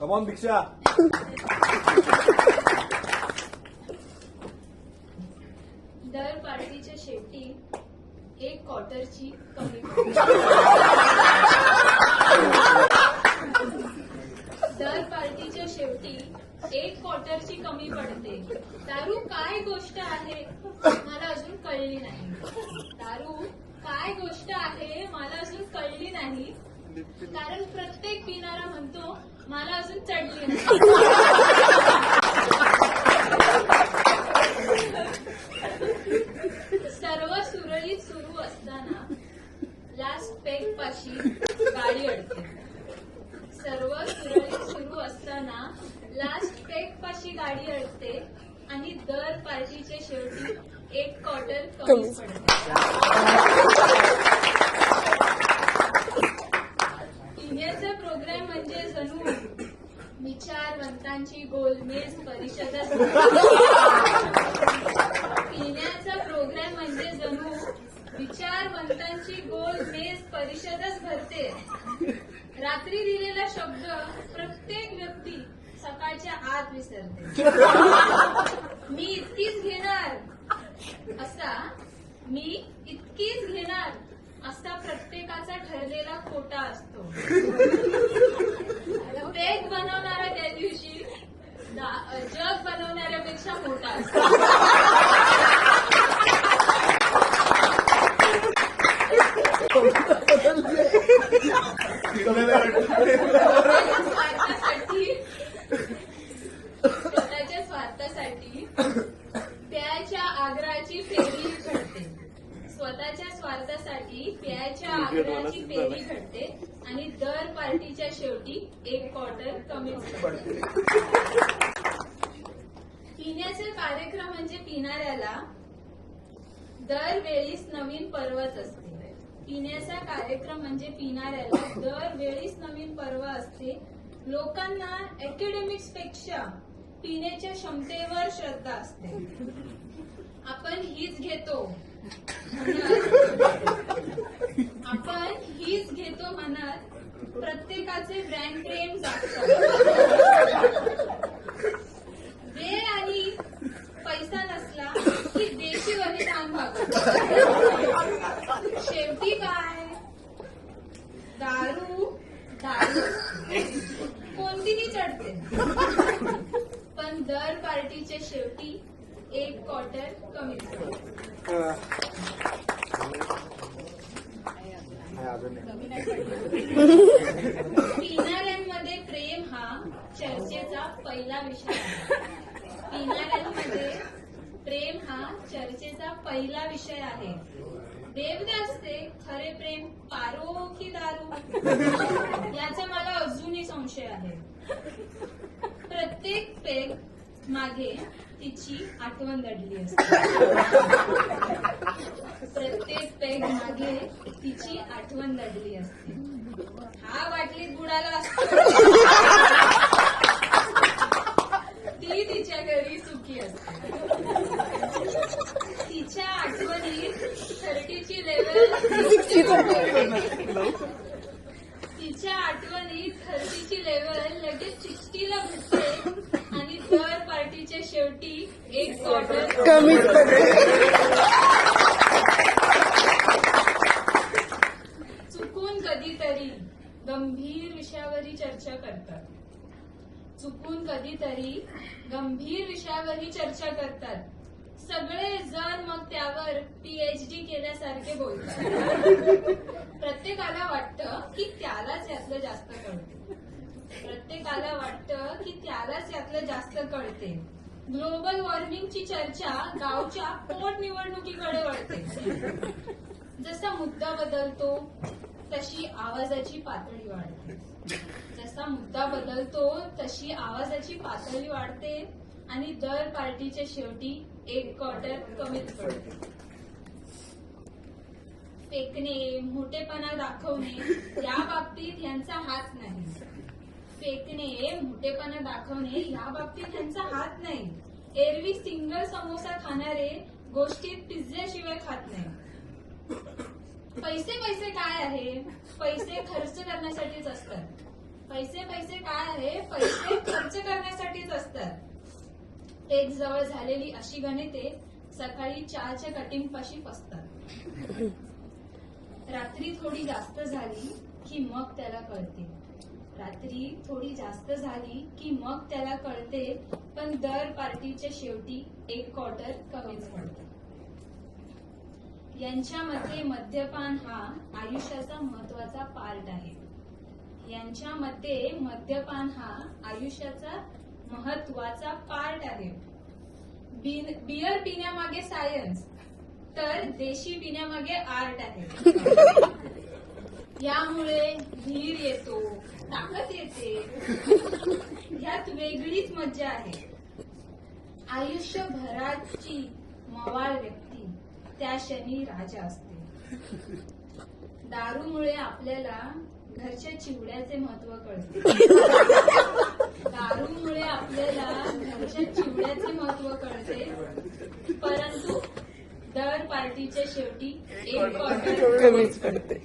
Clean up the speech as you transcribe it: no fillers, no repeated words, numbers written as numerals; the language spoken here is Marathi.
कमॉन दीक्षा. दर पार्टीच्या शेवटी एक क्वार्टरची कमी दर पार्टीच्या शेवटी एक क्वार्टरची कमी पडते. दारू काय गोष्ट आहे मला अजून कळली नाही. दारू काय गोष्ट आहे मला अजून कळली नाही. कारण प्रत्येक पिणारा म्हणतो मला अजून चढली नाही. सर्व सुरळीत सुरू असताना लास्ट पेग पाशी गाडी अडते. सर्व सुरळीत सुरू असताना लास्ट पेग पाशी गाडी अडते आणि दर पार्टीच्या शेवटी एक क्वार्टर कमी पडते. पिण्याचा प्रोग्राम म्हणजे जणू विचारवंतांची गोलमेज परिषदच. पिण्याचा प्रोग्राम म्हणजे जणू विचारवंतांची गोलमेज परिषदच भरते. रात्री दिलेला शब्द प्रत्येक व्यक्ती सकाळच्या आत विसरते. मी इतकीच घेणार असा प्रत्येकाचा ठरलेला कोटा असतो. पेग बनवणारा त्या दिवशी जग बनवणाऱ्यापेक्षा मोठा असतो. स्वतःच्या स्वार्थासाठी प्याच्या आग्रहाची फेरी घडते. स्वतःच्या स्वार्थासाठी प्याच्या आग्रहाची फेरी घडते आणि दर पार्टीच्या शेवटी एक क्वार्टर कमीच पडते. पिण्याचे कार्यक्रम म्हणजे पिणाऱ्याला दरवेळीच नवीन पर्वच असते. पिण्याचा कार्यक्रम म्हणजे पिणाऱ्याला दरवेळीच नवीन पर्व असते. लोकांना अकॅडमिक्स पेक्षा पिण्याच्या क्षमतेवर श्रद्धा असते. आपण हीच घेतो म्हणत प्रत्येकाचे ब्रँड प्रेम जागतात. वेळ आणि पैसा नसला की देशी बलिदान भागवतात. शेवटी काय दारू कोणतीही चढते. पण दर पार्टीच्या शेवटी एक क्वार्टर कमी पिणाऱ्यांमध्ये प्रेम हा चर्चेचा पहिला विषय आहे. पिणाऱ्यांमध्ये प्रेम हा चर्चेचा पहिला विषय आहे. देवदासचे खरे प्रेम पारो की दारू याचा मला अजूनही संशय आहे. प्रत्येक पेग मागे तिची आठवण दडली असते. प्रत्येक पेग मागे तिची आठवण दडली असते. हा बाटलीत बुडाला असतो ती तिच्या घरी सुखी असते. तिच्या आठवणीत 30ची लेवल लगेच 60ला भेटते आणि दर पार्टीच्या शेवटी एक क्वार्टर कमी पडते. चुकून कधीतरी गंभीर विषयावरही चर्चा करतात. सगळे जण मग त्यावर PhD केल्यासारखे बोलतात. प्रत्येकाला वाटतं की त्यालाच यातलं जास्त कळते. ग्लोबल वॉर्मिंगची चर्चा गावच्या पोटनिवडणुकीकडे वळते. जसा मुद्दा बदलतो तशी आवाजाची पातळी वाढते आणि दर पार्टीच्या शेवटी एक क्वार्टर कमीच पडते. फेकणे, मोठेपणा दाखवणे या बाबतीत यांचा हात नाही. एरवी सिंगल समोसा खाणारे गोष्टीत पिझ्झ्याशिवाय खात नाही. पैसे काय आहे? पैसे खर्च करण्यासाठीच असतात. पैसे पैसे काय आहे, पैसे खर्च करण्यासाठीच असतात. एक जवळ झालेली अशी गणिते सकाळी चहाच्या कटिंग पाशी फसतात. रात्री थोडी जास्त झाली की मग त्याला कळते, रात्री थोडी जास्त झाली की मग त्याला कळते, पण दर पार्टीच्या शेवटी एक क्वार्टर कमीच पडतं. यांच्या मते मद्यपान हा आयुष्याचा महत्वाचा पार्ट आहे. यांच्या मते मद्यपान हा आयुष्याचा महत्वाचा पार्ट आहे. बियर पिण्यामागे सायन्स तर देशी पिण्यामागे आर्ट आहे. यामुळे धीर येतो, ताकद येते, यात वेगळीच मज्जा आहे. आयुष्यभराची मवाळ व्यक्ती त्या क्षणी राजा असते. दारूमुळे आपल्याला घरच्या चिवड्याचे महत्व कळते. दारूमुळे आपल्याला घरच्या चिवड्याचे महत्व कळते, परंतु दर पार्टीच्या शेवटी एक क्वार्टर कमीच पडते.